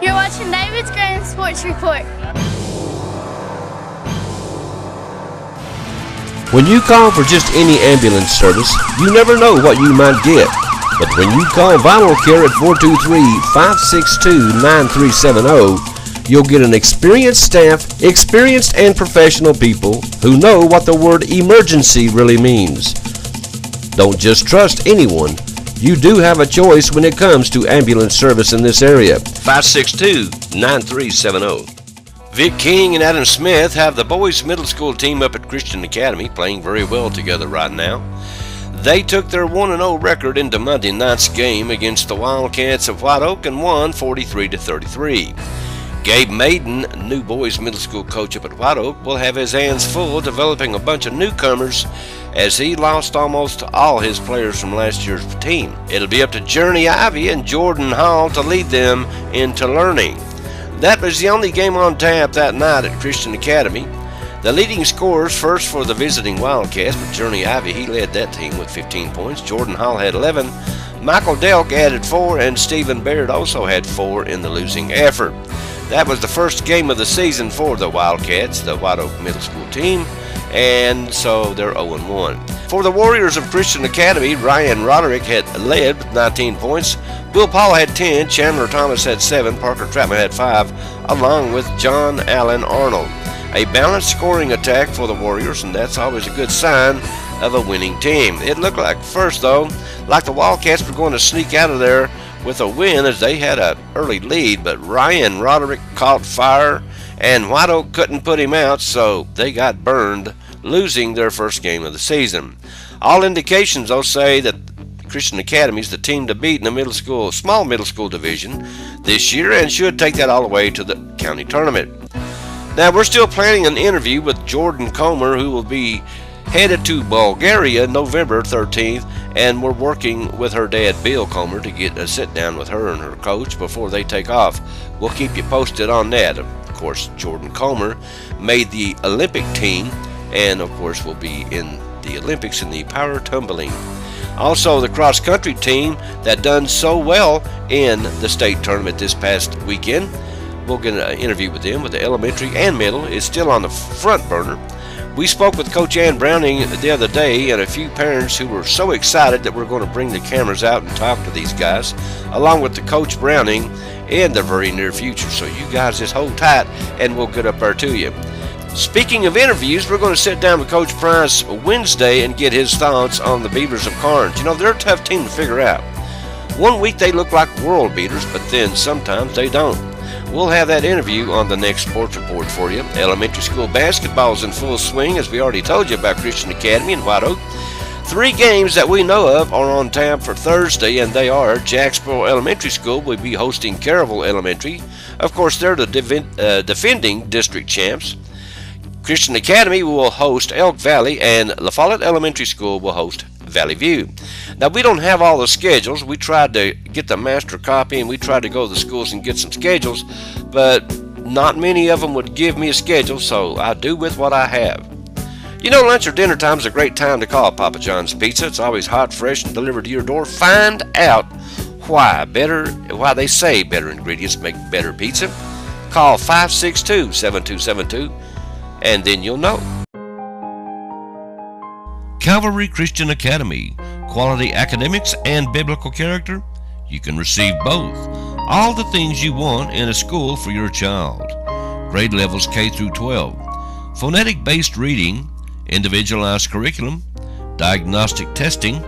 You're watching David's Grand Sports Report. When you call for just any ambulance service, you never know what you might get. But when you call Vital Care at 423-562-9370, you'll get an experienced staff, experienced and professional people who know what the word emergency really means. Don't just trust anyone. You do have a choice when it comes to ambulance service in this area. 562-9370. Vic King and Adam Smith have the boys' middle school team up at Christian Academy playing very well together right now. They took their 1-0 record into Monday night's game against the Wildcats of White Oak and won 43-33. Gabe Maiden, new boys' middle school coach up at White Oak, will have his hands full developing a bunch of newcomers as he lost almost all his players from last year's team. It'll be up to Journey Ivy and Jordan Hall to lead them into learning. That was the only game on tap that night at Christian Academy. The leading scorers first for the visiting Wildcats, but Journey Ivy, he led that team with 15 points. Jordan Hall had 11. Michael Delk added 4, and Stephen Baird also had 4 in the losing effort. That was the first game of the season for the Wildcats, the White Oak Middle School team, and so they're 0-1. For the Warriors of Christian Academy, Ryan Roderick had led with 19 points. Will Paul had 10, Chandler Thomas had 7, Parker Trapman had 5, along with John Allen Arnold. A balanced scoring attack for the Warriors, and that's always a good sign of a winning team. It looked like first, though, like the Wildcats were going to sneak out of there with a win as they had an early lead, but Ryan Roderick caught fire, and White Oak couldn't put him out, so they got burned, losing their first game of the season. All indications, though, say that Christian Academy is the team to beat in the small middle school division this year and should take that all the way to the county tournament. Now, we're still planning an interview with Jordan Comer, who will be headed to Bulgaria November 13th, and we're working with her dad, Bill Comer, to get a sit-down with her and her coach before they take off. We'll keep you posted on that. Of course, Jordan Comer made the Olympic team, and of course will be in the Olympics in the power tumbling. Also, the cross-country team that done so well in the state tournament this past weekend, we'll get an interview with them with the elementary and middle. It's still on the front burner. We spoke with Coach Ann Browning the other day and a few parents who were so excited that we're going to bring the cameras out and talk to these guys, along with the Coach Browning in the very near future. So you guys just hold tight and we'll get up there to you. Speaking of interviews, we're going to sit down with Coach Price Wednesday and get his thoughts on the Beavers of Carnes. You know, they're a tough team to figure out. One week they look like world beaters, but then sometimes they don't. We'll have that interview on the next sports report for you. Elementary school basketball is in full swing, as we already told you about Christian Academy in White Oak. 3 games that we know of are on tap for Thursday, and they are Jacksboro Elementary School will be hosting Caryville Elementary. Of course, they're the defending district champs. Christian Academy will host Elk Valley, and La Follette Elementary School will host Valley View. Now, we don't have all the schedules. We tried to get the master copy, and we tried to go to the schools and get some schedules, but not many of them would give me a schedule, so I do with what I have. You know, lunch or dinner time is a great time to call Papa John's Pizza. It's always hot, fresh, and delivered to your door. Find out why they say better ingredients make better pizza. Call 562-7272, and then you'll know. Calvary Christian Academy, quality academics and biblical character. You can receive both. All the things you want in a school for your child. Grade levels K through 12. Phonetic-based reading, individualized curriculum, diagnostic testing,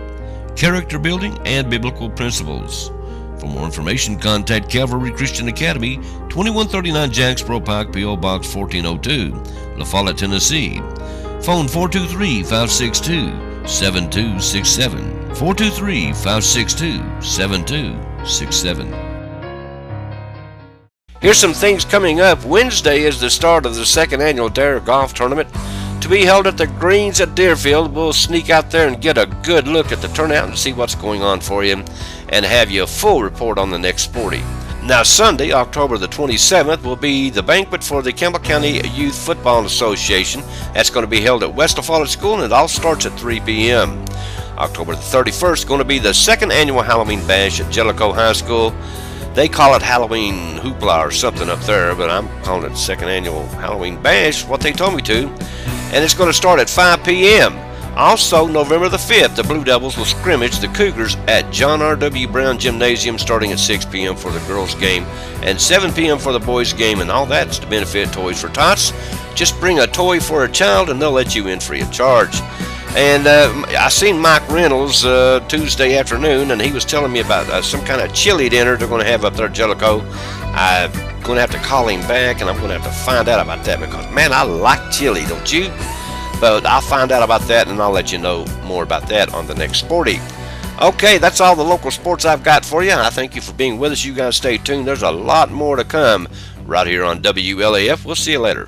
character building, and biblical principles. For more information, contact Calvary Christian Academy, 2139 Jacksboro Pike, P.O. Box 1402, La Follette, Tennessee. Phone 423-562-7267. 423-562-7267. Here's some things coming up. Wednesday is the start of the second annual Dare Golf Tournament to be held at the Greens at Deerfield. We'll sneak out there and get a good look at the turnout and see what's going on for you and have you a full report on the next sporty. Now, Sunday, October the 27th, will be the banquet for the Campbell County Youth Football Association. That's going to be held at West La Follette School, and it all starts at 3 p.m. October the 31st is going to be the second annual Halloween Bash at Jellicoe High School. They call it Halloween Hoopla or something up there, but I'm calling it second annual Halloween Bash, what they told me to. And it's going to start at 5 p.m. Also, November the 5th, the Blue Devils will scrimmage the Cougars at John R.W. Brown Gymnasium starting at 6 p.m. for the girls' game and 7 p.m. for the boys' game, and all that's to benefit Toys for Tots. Just bring a toy for a child and they'll let you in free of charge. And I seen Mike Reynolds Tuesday afternoon, and he was telling me about some kind of chili dinner they're going to have up there at Jellicoe. I'm going to have to call him back, and I'm going to have to find out about that because, man, I like chili, don't you? But I'll find out about that, and I'll let you know more about that on the next Sporty. Okay, that's all the local sports I've got for you. I thank you for being with us. You guys stay tuned. There's a lot more to come right here on WLAF. We'll see you later.